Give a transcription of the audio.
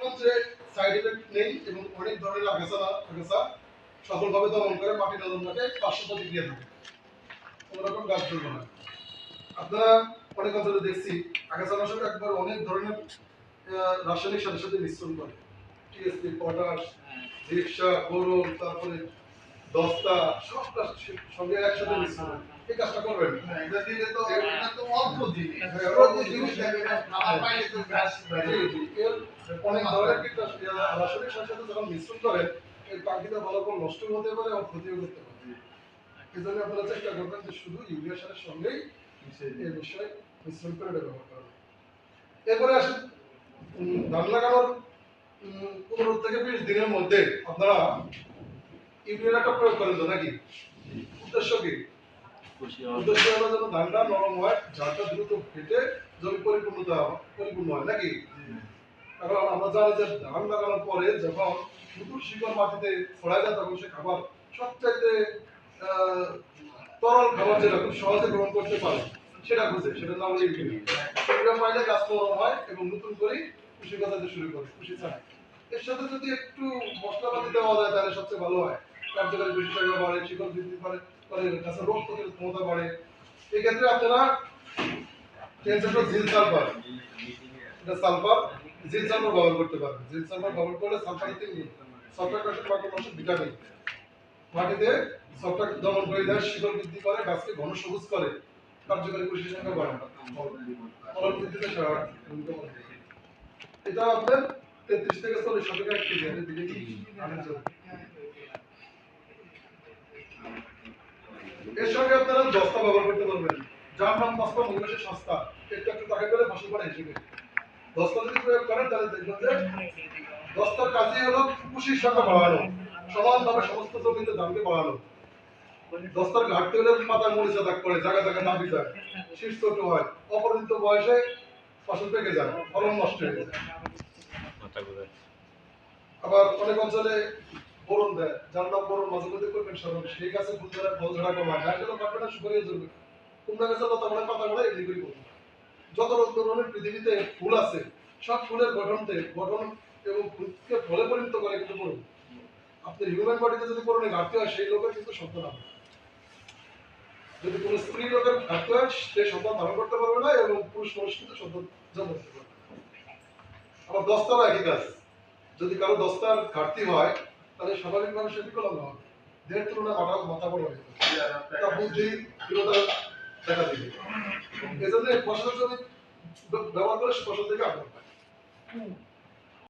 করলাম যে side effect নেই এবং অনেক ধরনের আগাছা সফলভাবে দমন করে মাটি নরমটাকে পার্শ্ব প্রতিক্রিয়া থাকে, কোনো রকম গাছ ধরবে না। আপনারা অনেক অঞ্চলে দেখছি আগাছানাশক একবার অনেক ধরনের রাসায়নিক সাথে সাথে মিশ্রণ করে, টিএসপি, পটাশ, রিক্সা, বোরন, তারপরে দস্তা, সবটা সঙ্গে একসাথে মিশ্রণ করে। এই কাজটা করবেন এটা দিলে তো এটা তো অল্প জিনিস, অল্প জিনিস খাবার পাইলে তো গাছ এর অনেক ধরনের রাসায়নিক সাথে সাথে যখন মিশ্রণ করেন এর পাখিটা ভালো করে নষ্ট হতে পারে এবং ক্ষতিও করতে পারে। এই জন্য আপনারা চেষ্টা করবেন যে শুধু ইউরিয়া সারের সঙ্গেই এই বিষয়ে মিশ্রণ করে ব্যবহার করা। এরপরে আসেন ধান লাগানোর 15 থেকে 20 দিনের মধ্যে আপনারা ইউরিয়ার একটা প্রয়োগ করেন তো নাকি? উদ্দেশ্য কি? উদ্দেশ্য হলো যেন ধানটা নরম হয়, ঝাড়টা দ্রুত ফেটে জমি পরিপূর্ণ হয় নাকি? কারণ আমরা জানি যে ধান লাগানোর পরে যখন নতুন শিকড় মাটিতে ছড়ায় যায় তখন সে খাবার সবচাইতে তরল খাবার যেটা খুব সহজে গ্রহণ করতে পারে সেটা খুঁজে, সেটা নাম হলো ইউরিয়া পাইলে গাছ নরম হয় এবং নতুন করে কৃষি গজাতে শুরু করে, কৃষি চায়। এর সাথে যদি একটু মশলাপাতি দেওয়া যায় তাহলে সবচেয়ে ভালো হয়, কার্যকারী বিশেষজ্ঞ বাড়ে, শিকড় বৃদ্ধি করে, গাছের রোগ প্রতিরোধ ক্ষমতা বাড়ে। এই ক্ষেত্রে আপনারা জিঙ্ক সালফার, এটা সালফার, জিঙ্ক সালফার ব্যবহার করতে পারবেন। জিঙ্ক সালফার ব্যবহার করলে সালফারের 3 গুণ, সালফার মাটির ভিটামিন, মাটিতে ছত্রাক দমন করে দেয়, শিকড় বৃদ্ধি করে, গাছকে ঘন সবুজ করে, কার্যকারী কৃষি সংখ্যা বাড়ায়, ফলন বৃদ্ধিতে সহায়ক ভূমিকা পালন করে। এটা আপনার 33 থেকে 40 টাকা এক কেজি আছে দিকে ধানের জন্য। এর সঙ্গে আপনারা দস্তা ব্যবহার করতে পারবেন, যার নাম দস্তা মূল্যে সস্তা, একটু টাকা পেলে ফসল পাড়া হিসেবে দস্তা যদি প্রয়োগ করেন তাহলে দেখবেন যে দস্তার কাজই হলো কৃষির সংখ্যা বাড়ানো, সমানভাবে সমস্ত জমিতে দামকে বাড়ানো। দস্তার ঘাটতি হলে পাতা মরিচা দাগ পড়ে, জায়গা জায়গা দাবি যায়, শীষ ছোট হয়, অপরিণত বয়সে ফসল পেকে যায়, ফলন নষ্ট হয়ে যায়। আবার অনেক অঞ্চলে বোরন দেয়, যার নাম বোরন মাঝে মধ্যে করবেন স্মরণ, সেই গাছে ফুল ধরা ফল ঝরা কমায়, নারকেলও কাটবে না, সুপারিও জ্বলবে, কুমড়া গাছের লতা বড়ায় পাতা বড়ায় এগুলি করি করবে। যত ধরনের পৃথিবীতে ফুল আছে সব ফুলের গঠন এবং ফুলকে ফলে পরিণত করে কিন্তু বোরন। আপনার হিউম্যান বডিতে যদি বোরনের ঘাটতি হয় সেই লোকের কিন্তু সন্তান হবে, যদি কোনো স্ত্রী লোকের ঘাটতি হয় সে সন্তান ধারণ করতে পারবে না এবং পুরুষ মানুষ কিন্তু সন্তান জন্ম দিতে পারবে না। আবার দস্তারও একই কাজ, যদি কারো দস্তার ঘাটতি হয় তাহলে স্বাভাবিকভাবে সে বিকলাঙ্গ হবে, দেহের তুলনায় মাথা বড় হয়ে যাবে, তার বুদ্ধি বিরোধা দেখা দিবে। এই জন্য ফসলের জমি ব্যবহার করে ফসল থেকে আগ্রহ পায়।